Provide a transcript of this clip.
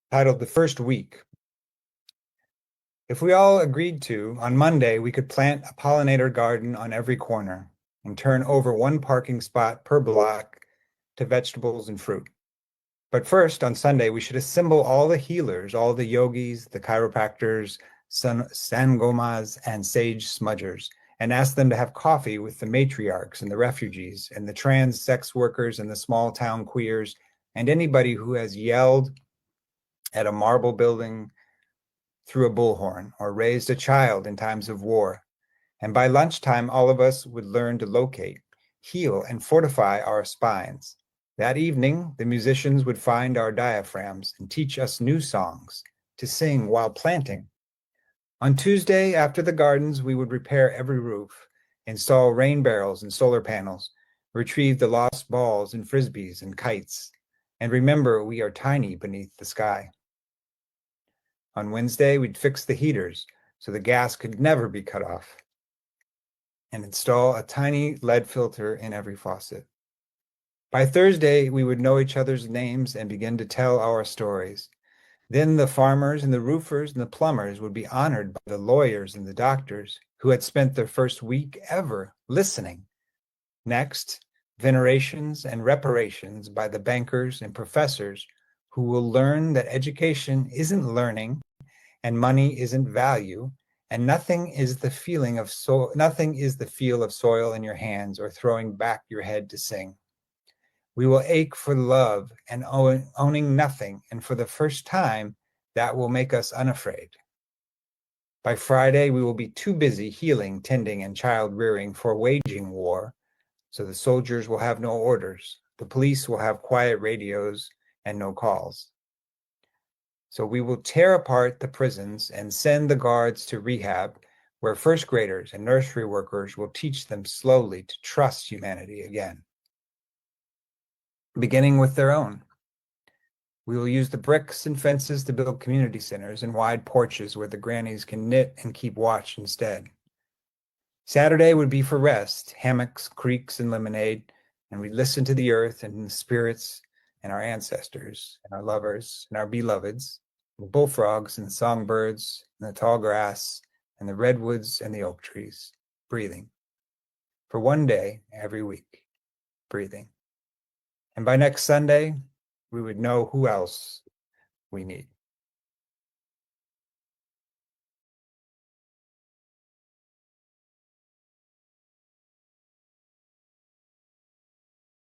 titled The First Week. If we all agreed to, on Monday, we could plant a pollinator garden on every corner and turn over one parking spot per block to vegetables and fruit. But first, on Sunday, we should assemble all the healers, all the yogis, the chiropractors, sangomas, and sage smudgers, and ask them to have coffee with the matriarchs and the refugees and the trans sex workers and the small town queers and anybody who has yelled at a marble building through a bullhorn or raised a child in times of war. And by lunchtime, all of us would learn to locate, heal, and fortify our spines. That evening, the musicians would find our diaphragms and teach us new songs to sing while planting. On Tuesday, after the gardens, we would repair every roof, install rain barrels and solar panels, retrieve the lost balls and frisbees and kites, and remember we are tiny beneath the sky. On Wednesday, we'd fix the heaters so the gas could never be cut off, and install a tiny lead filter in every faucet. By Thursday, we would know each other's names and begin to tell our stories. Then the farmers and the roofers and the plumbers would be honored by the lawyers and the doctors who had spent their first week ever listening. Next, venerations and reparations by the bankers and professors who will learn that education isn't learning and money isn't value, and nothing is the feel of soil in your hands or throwing back your head to sing. We will ache for love and owning nothing, and for the first time, that will make us unafraid. By Friday, we will be too busy healing, tending, and child rearing for waging war, so the soldiers will have no orders, the police will have quiet radios and no calls. So we will tear apart the prisons and send the guards to rehab, where first graders and nursery workers will teach them slowly to trust humanity again, beginning with their own. We will use the bricks and fences to build community centers and wide porches where the grannies can knit and keep watch instead. Saturday would be for rest, hammocks, creeks, and lemonade, and we listen to the earth and the spirits and our ancestors and our lovers and our beloveds, the bullfrogs and the songbirds and the tall grass and the redwoods and the oak trees, breathing. For one day every week, breathing. And by next Sunday, we would know who else we need.